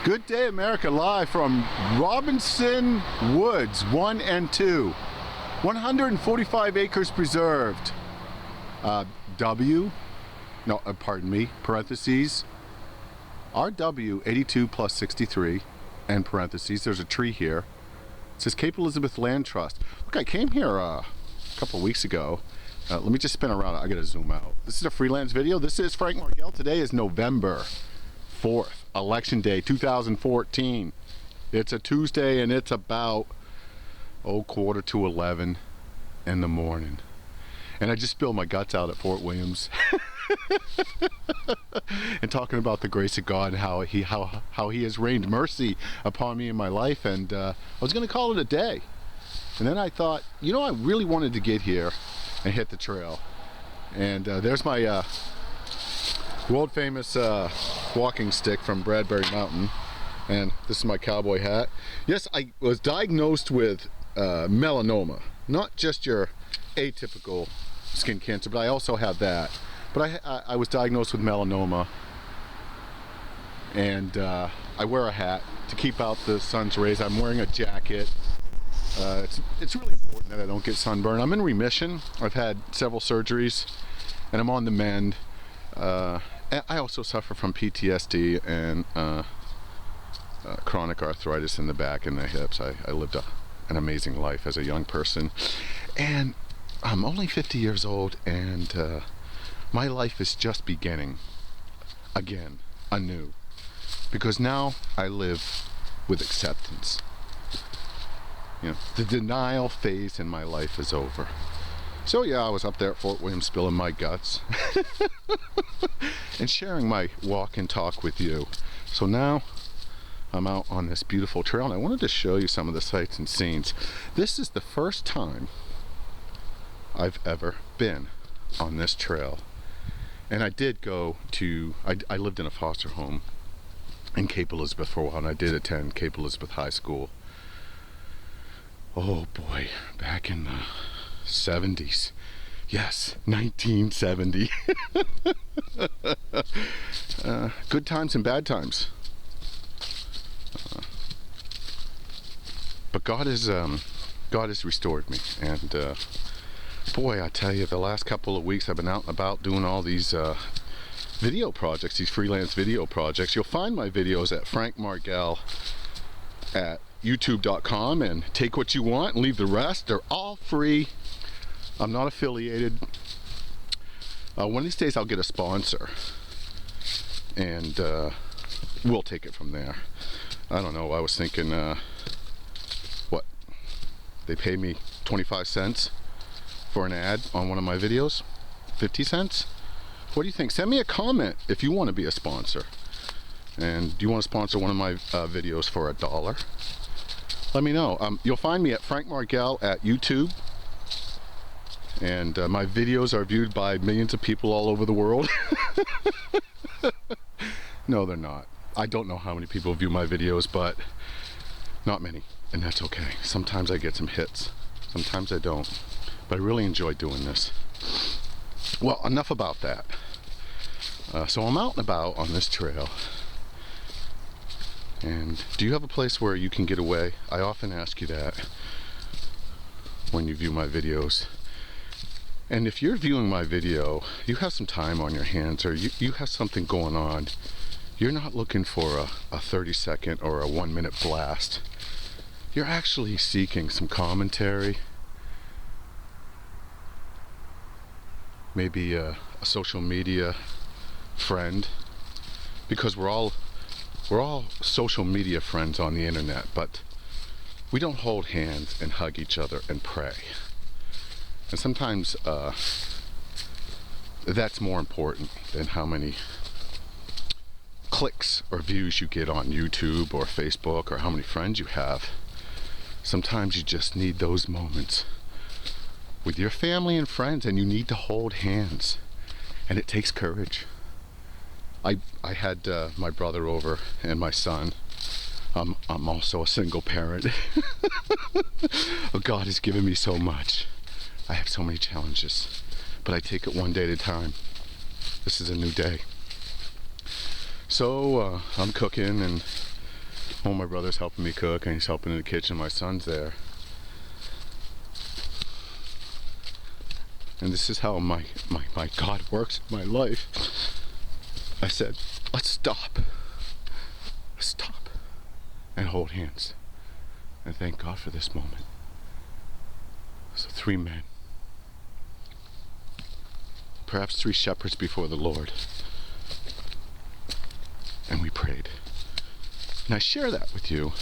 Good Day America, live from Robinson Woods 1 and 2. 145 acres preserved. Parentheses, RW 82 plus 63, and parentheses, there's a tree here. It says Cape Elizabeth Land Trust. Look, I came here a couple of weeks ago. Let me just spin around. I gotta zoom out. This is a freelance video. This is Frank Margel. Today is November 4th, Election Day 2014. It's a Tuesday and it's about 11:15 in the morning. And I just spilled my guts out at Fort Williams. And talking about the grace of God and how he has rained mercy upon me in my life, and I was going to call it a day. And then I thought, you know, I really wanted to get here and hit the trail. And there's my world famous walking stick from Bradbury Mountain, and this is my cowboy hat. Yes, I was diagnosed with melanoma, not just your atypical skin cancer, but I also have that. But I was diagnosed with melanoma, and I wear a hat to keep out the sun's rays. I'm wearing a jacket. It's really important that I don't get sunburn. I'm in remission. I've had several surgeries, and I'm on the mend. I also suffer from PTSD and chronic arthritis in the back and the hips. I lived an amazing life as a young person, and I'm only 50 years old, and my life is just beginning again, anew, because now I live with acceptance. You know, the denial phase in my life is over. So yeah, I was up there at Fort Williams spilling my guts and sharing my walk and talk with you. So now I'm out on this beautiful trail, and I wanted to show you some of the sights and scenes. This is the first time I've ever been on this trail. And I did go to, I lived in a foster home in Cape Elizabeth for a while, and I did attend Cape Elizabeth High School. Oh boy, back in the 70s. Yes, 1970. Good times and bad times. But God has restored me, and boy, I tell you, the last couple of weeks I've been out and about doing all these video projects, these freelance video projects. You'll find my videos at FrankMargel at youtube.com, and take what you want and leave the rest. They're all free. I'm not affiliated. One of these days I'll get a sponsor, and we'll take it from there. I don't know, I was thinking, what? They pay me 25 cents for an ad on one of my videos? 50 cents? What do you think? Send me a comment if you want to be a sponsor. And do you want to sponsor one of my videos for $1? Let me know. You'll find me at Frank Margel at YouTube. And my videos are viewed by millions of people all over the world. No, they're not. I don't know how many people view my videos, but not many. And that's okay. Sometimes I get some hits. Sometimes I don't. But I really enjoy doing this. Well, enough about that. So I'm out and about on this trail. And do you have a place where you can get away? I often ask you that when you view my videos. And if you're viewing my video, you have some time on your hands, or you have something going on. You're not looking for a 30-second or a 1-minute blast. You're actually seeking some commentary, maybe a social media friend, because we're all social media friends on the internet, but we don't hold hands and hug each other and pray. And sometimes that's more important than how many clicks or views you get on YouTube or Facebook, or how many friends you have. Sometimes you just need those moments with your family and friends, and you need to hold hands, and it takes courage. I had my brother over and my son. I'm also a single parent. Oh, God has given me so much. I have so many challenges, but I take it one day at a time. This is a new day. So I'm cooking and Oh, my brother's helping me cook, and he's helping in the kitchen. My son's there. And this is how my God works in my life. I said, let's stop. Let's stop and hold hands. And thank God for this moment. So 3 men, perhaps 3 shepherds before the Lord. And we prayed. And I share that with you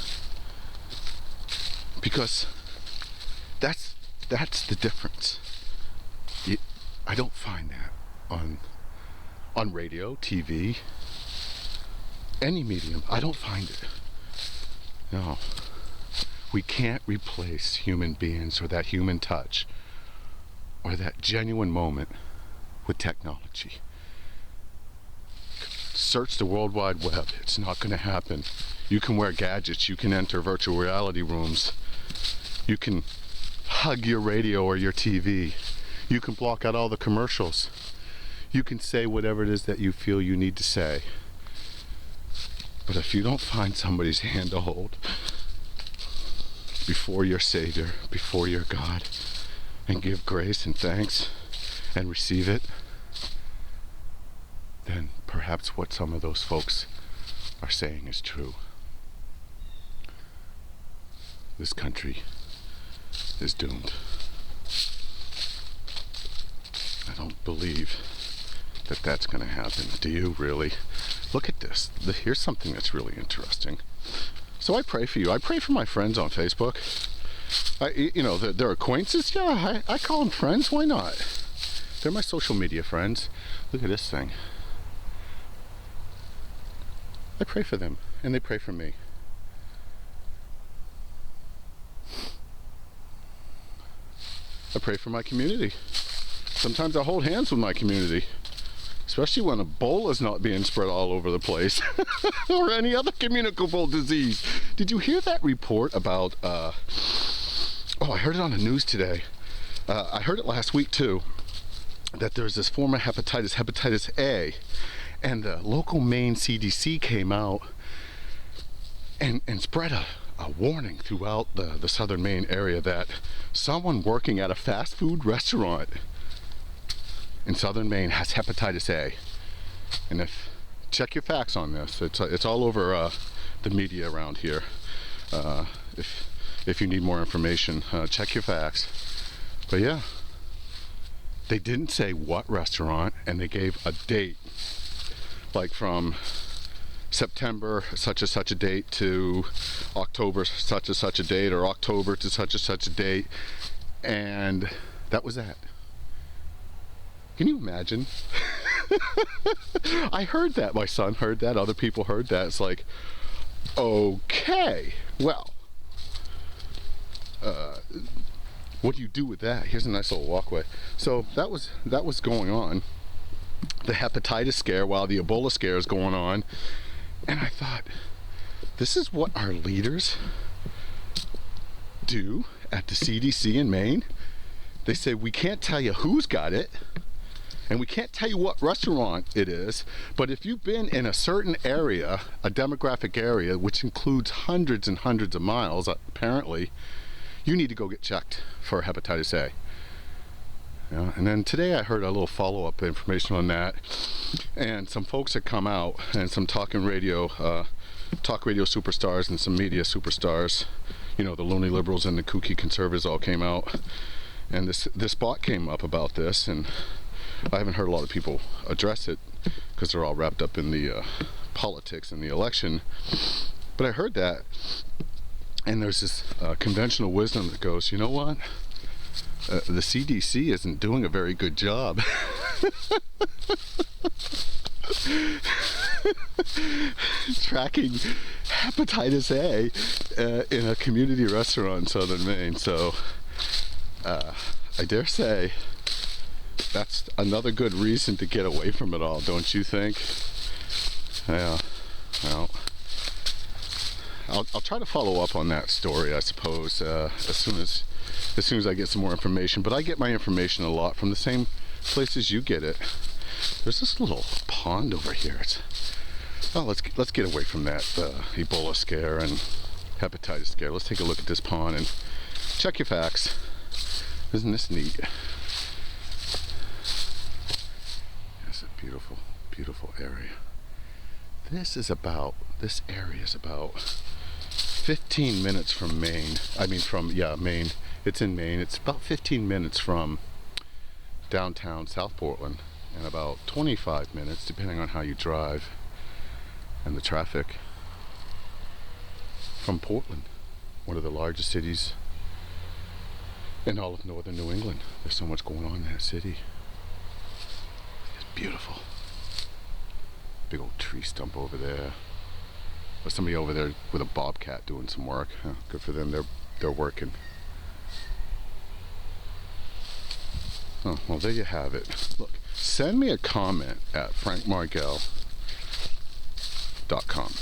because that's the difference. I don't find that on radio, TV, any medium. I don't find it. No. We can't replace human beings or that human touch or that genuine moment with technology. Search the World Wide Web. It's not going to happen. You can wear gadgets. You can enter virtual reality rooms. You can hug your radio or your TV. You can block out all the commercials. You can say whatever it is that you feel you need to say. But if you don't find somebody's hand to hold before your Savior, before your God, and give grace and thanks and receive it, then perhaps what some of those folks are saying is true. This country is doomed. I don't believe that that's going to happen. Do you really? Look at this. Here's something that's really interesting. So I pray for you. I pray for my friends on Facebook. They're acquaintances. Yeah, I call them friends. Why not? They're my social media friends. Look at this thing. I pray for them, and they pray for me. I pray for my community. Sometimes I hold hands with my community, especially when Ebola's not being spread all over the place or any other communicable disease. Did you hear that report about, I heard it on the news today. I heard it last week too, that there's this form of hepatitis A, and the local Maine CDC came out and spread a warning throughout the southern Maine area that someone working at a fast food restaurant in southern Maine has hepatitis A. And check your facts on this. It's all over the media around here. If you need more information, check your facts. But yeah, they didn't say what restaurant, and they gave a date, like from September such and such a date to October such and such a date, or October to such and such a date, and that was that. Can you imagine? I heard that. My son heard that. Other people heard that. It's like, okay, well, what do you do with that? Here's a nice little walkway. So that was going on. The hepatitis scare while the Ebola scare is going on. And I thought, this is what our leaders do at the CDC in Maine. They say, we can't tell you who's got it, and we can't tell you what restaurant it is, but if you've been in a certain area, a demographic area, which includes hundreds and hundreds of miles, apparently, you need to go get checked for hepatitis A. Yeah, and then today I heard a little follow-up information on that, and some folks had come out, and some talk radio superstars and some media superstars, the loony liberals and the kooky conservatives all came out, and this spot came up about this, and I haven't heard a lot of people address it because they're all wrapped up in the politics and the election, but I heard that, and there's this conventional wisdom that goes, you know what? The CDC isn't doing a very good job tracking hepatitis A in a community restaurant in southern Maine. So I dare say that's another good reason to get away from it all, don't you think? Yeah. Well, I'll try to follow up on that story, I suppose, as soon as I get some more information. But I get my information a lot from the same places you get it. There's this little pond over here. Oh, let's get away from that Ebola scare and hepatitis scare. Let's take a look at this pond and check your facts. Isn't this neat? It's a beautiful, beautiful area. This area is about 15 minutes from Maine. Maine. It's in Maine. It's about 15 minutes from downtown South Portland and about 25 minutes, depending on how you drive and the traffic, from Portland, one of the largest cities in all of northern New England. There's so much going on in that city. It's beautiful. Big old tree stump over there. There's somebody over there with a bobcat doing some work. Good for them. They're working. Oh, well, there you have it. Look, send me a comment at FrankMargel.com.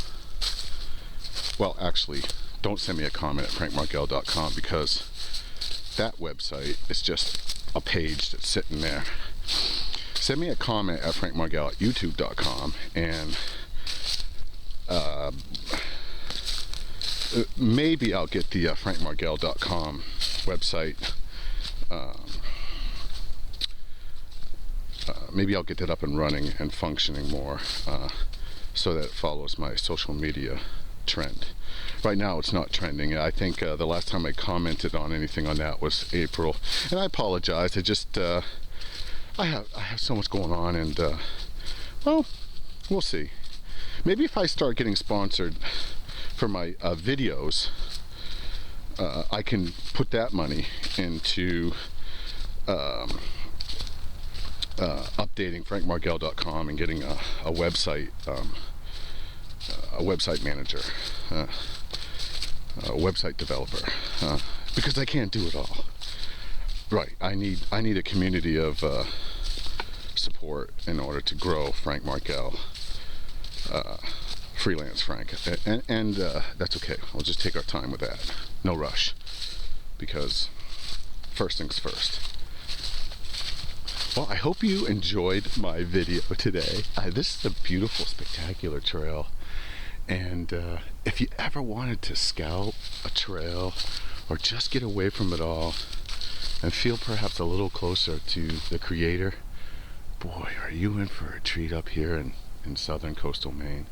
Well, actually, don't send me a comment at FrankMargel.com, because that website is just a page that's sitting there. Send me a comment at FrankMargel@YouTube.com, and maybe I'll get the FrankMargel.com website. Maybe I'll get that up and running and functioning more, so that it follows my social media trend. Right now it's not trending. I think the last time I commented on anything on that was April, and I apologize. I have so much going on, and well, we'll see. Maybe if I start getting sponsored for my videos, I can put that money into updating FrankMargel.com and getting a website manager, a website developer, because I can't do it all. Right, I need a community of support in order to grow Frank Margel, freelance Frank, and that's okay. We'll just take our time with that. No rush, because first things first. Well, I hope you enjoyed my video today. This is a beautiful, spectacular trail, and if you ever wanted to scout a trail or just get away from it all and feel perhaps a little closer to the Creator, boy, are you in for a treat up here in southern coastal Maine.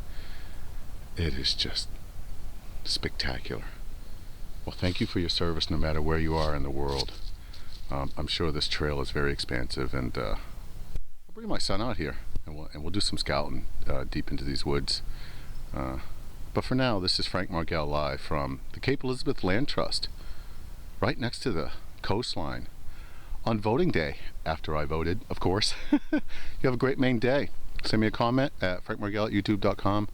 It is just spectacular. Well, thank you for your service, no matter where you are in the world. I'm sure this trail is very expansive, and I'll bring my son out here, and we'll do some scouting deep into these woods. But for now, this is Frank Margel live from the Cape Elizabeth Land Trust, right next to the coastline, on voting day, after I voted, of course. You have a great Maine day. Send me a comment at FrankMargel@YouTube.com.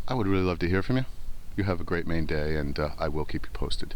I would really love to hear from you. You have a great Maine day, and I will keep you posted.